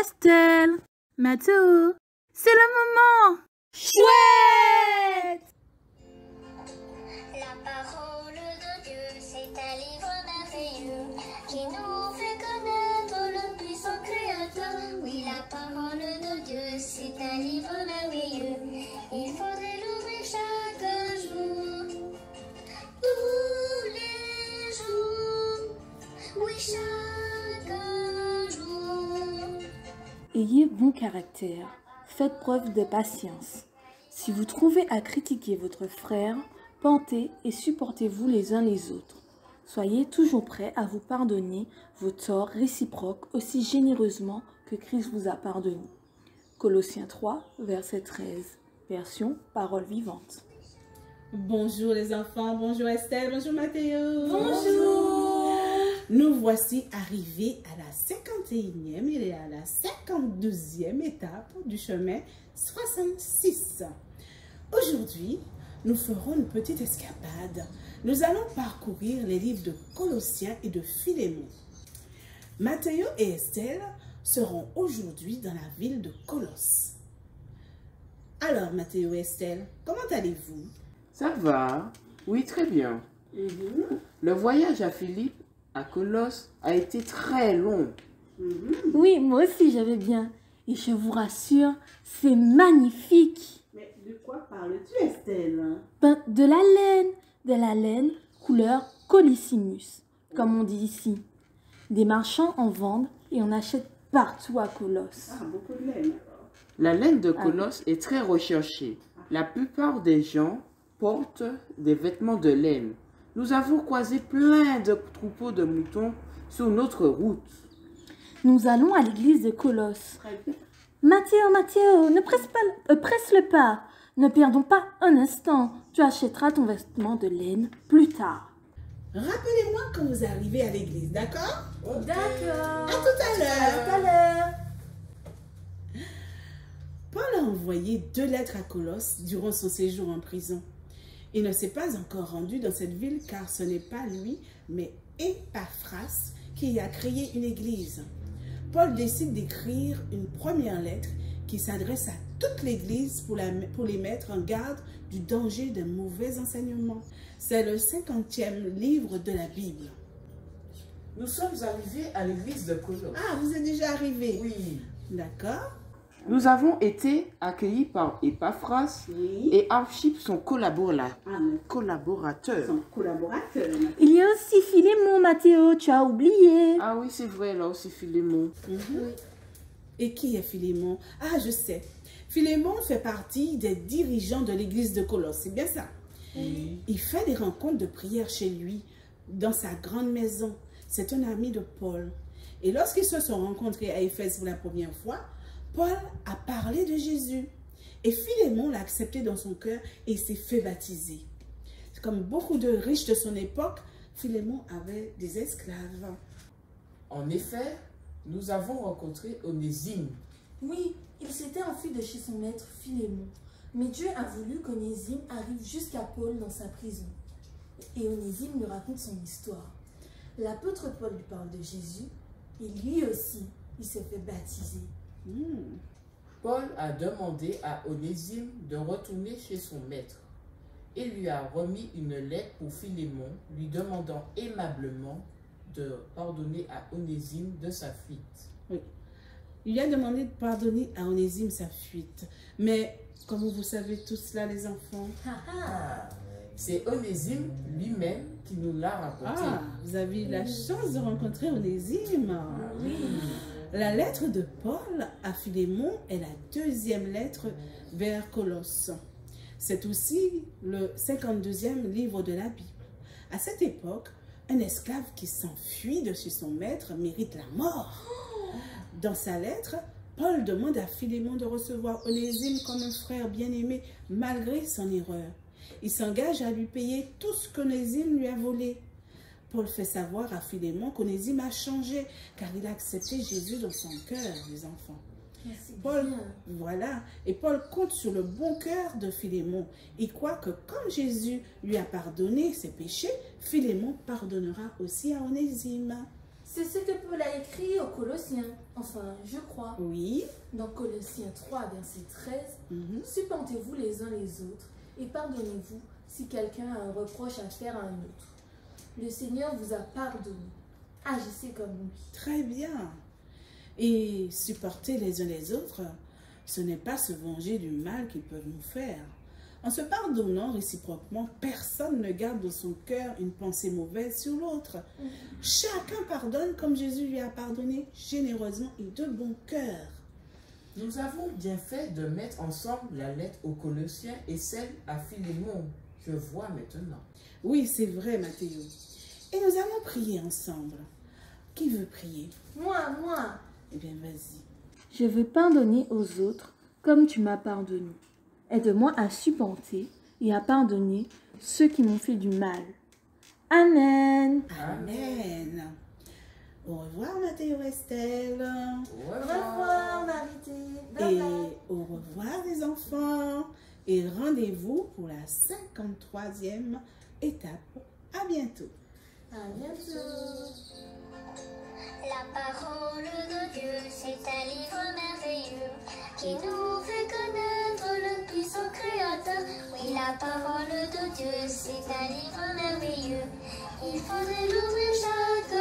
Estelle, Mathéo, c'est le moment. Chouette! La parole de Dieu, c'est un livre merveilleux qui nous fait connaître le puissant Créateur. Oui, la parole de Dieu, c'est un livre merveilleux. Il faudrait l'ouvrir chaque jour, tous les jours. Oui, chaque jour. Ayez bon caractère, faites preuve de patience. Si vous trouvez à critiquer votre frère, pentez et supportez-vous les uns les autres. Soyez toujours prêts à vous pardonner vos torts réciproques aussi généreusement que Christ vous a pardonné. Colossiens 3, verset 13, version Parole vivante. Bonjour les enfants, bonjour Estelle, bonjour Mathéo. Bonjour. Nous voici arrivés à la 51e et à la 52e étape du chemin 66. Aujourd'hui, nous ferons une petite escapade. Nous allons parcourir les livres de Colossiens et de Philémon. Mathéo et Estelle seront aujourd'hui dans la ville de Colosse. Alors Mathéo et Estelle, comment allez-vous? Ça va? Oui, très bien. Le voyage à Philippe, à Colosse, a été très long. Oui, moi aussi j'avais bien. Et je vous rassure, c'est magnifique. Mais de quoi parles-tu Estelle? Ben, de la laine couleur Collissimus, comme on dit ici. Des marchands en vendent et on achète partout à Colosse. Ah, beaucoup de laine alors. La laine de Colosse est très recherchée. La plupart des gens portent des vêtements de laine. Nous avons croisé plein de troupeaux de moutons sur notre route. Nous allons à l'église de Colosse. Mathéo, ne presse le pas. Ne perdons pas un instant. Tu achèteras ton vêtement de laine plus tard. Rappelez-moi quand vous arrivez à l'église, d'accord? D'accord. À tout à l'heure. À l'heure. Paul a envoyé 2 lettres à Colosse durant son séjour en prison. Il ne s'est pas encore rendu dans cette ville car ce n'est pas lui, mais Epaphras qui a créé une église. Paul décide d'écrire une première lettre qui s'adresse à toute l'église pour les mettre en garde du danger d'un mauvais enseignement. C'est le 50e livre de la Bible. Nous sommes arrivés à l'église de Colosse. Ah, vous êtes déjà arrivé? Oui. D'accord. Nous avons été accueillis par Epaphras Oui. et Archip, son collaborateur. Son collaborateur. Il y a aussi Philémon, Mathéo, tu as oublié. Ah oui, c'est vrai, là aussi Philémon. Et qui est Philémon? Ah, je sais. Philémon fait partie des dirigeants de l'église de Colosse, c'est bien ça? Oui. Il fait des rencontres de prière chez lui, dans sa grande maison. C'est un ami de Paul. Et lorsqu'ils se sont rencontrés à Éphèse pour la première fois, Paul a parlé de Jésus. Et Philémon l'a accepté dans son cœur et s'est fait baptiser. Comme beaucoup de riches de son époque, Philémon avait des esclaves. En effet, nous avons rencontré Onésime. Oui, il s'était enfui de chez son maître Philémon. Mais Dieu a voulu qu'Onésime arrive jusqu'à Paul dans sa prison. Et Onésime lui raconte son histoire. L'apôtre Paul lui parle de Jésus et lui aussi, il s'est fait baptiser. Paul a demandé à Onésime de retourner chez son maître. Il lui a remis une lettre pour Philémon, lui demandant aimablement de pardonner à Onésime de sa fuite. Oui. Il lui a demandé de pardonner à Onésime sa fuite. Mais, comme vous savez tous cela, les enfants, C'est Onésime lui-même qui nous l'a raconté. vous avez eu la chance de rencontrer Onésime. La lettre de Paul à Philémon est la 2e lettre vers Colosse. C'est aussi le 52e livre de la Bible. À cette époque, un esclave qui s'enfuit de chez son maître mérite la mort. Dans sa lettre, Paul demande à Philémon de recevoir Onésime comme un frère bien-aimé malgré son erreur. Il s'engage à lui payer tout ce qu'Onésime lui a volé. Paul fait savoir à Philémon qu'Onésime a changé car il a accepté Jésus dans son cœur, les enfants. Paul, voilà, et Paul compte sur le bon cœur de Philémon. Il croit que comme Jésus lui a pardonné ses péchés, Philémon pardonnera aussi à Onésime. C'est ce que Paul a écrit aux Colossiens, enfin, je crois. Oui. Dans Colossiens 3, verset 13, Mhm. supportez-vous les uns les autres et pardonnez-vous si quelqu'un a un reproche à faire à un autre. Le Seigneur vous a pardonné. Agissez comme lui. Très bien. Et supporter les uns les autres, ce n'est pas se venger du mal qu'ils peuvent nous faire. En se pardonnant réciproquement, personne ne garde dans son cœur une pensée mauvaise sur l'autre. Chacun pardonne comme Jésus lui a pardonné généreusement et de bon cœur. Nous avons bien fait de mettre ensemble la lettre aux Colossiens et celle à Philémon. Je vois maintenant. Oui, c'est vrai, Mathéo. Et nous allons prier ensemble. Qui veut prier? Moi. Eh bien, vas-y. Je veux pardonner aux autres comme tu m'as pardonné. Aide-moi à supporter et à pardonner ceux qui m'ont fait du mal. Amen. Amen. Au revoir, Mathéo Estelle. Au Au revoir. revoir, Marité. Bye Et bye. au revoir, les enfants. Et rendez-vous pour la 53e étape. À bientôt. À bientôt. La parole de Dieu, c'est un livre merveilleux qui nous fait connaître le puissant Créateur. Oui, la parole de Dieu, c'est un livre merveilleux. Il faudrait l'ouvrir chaque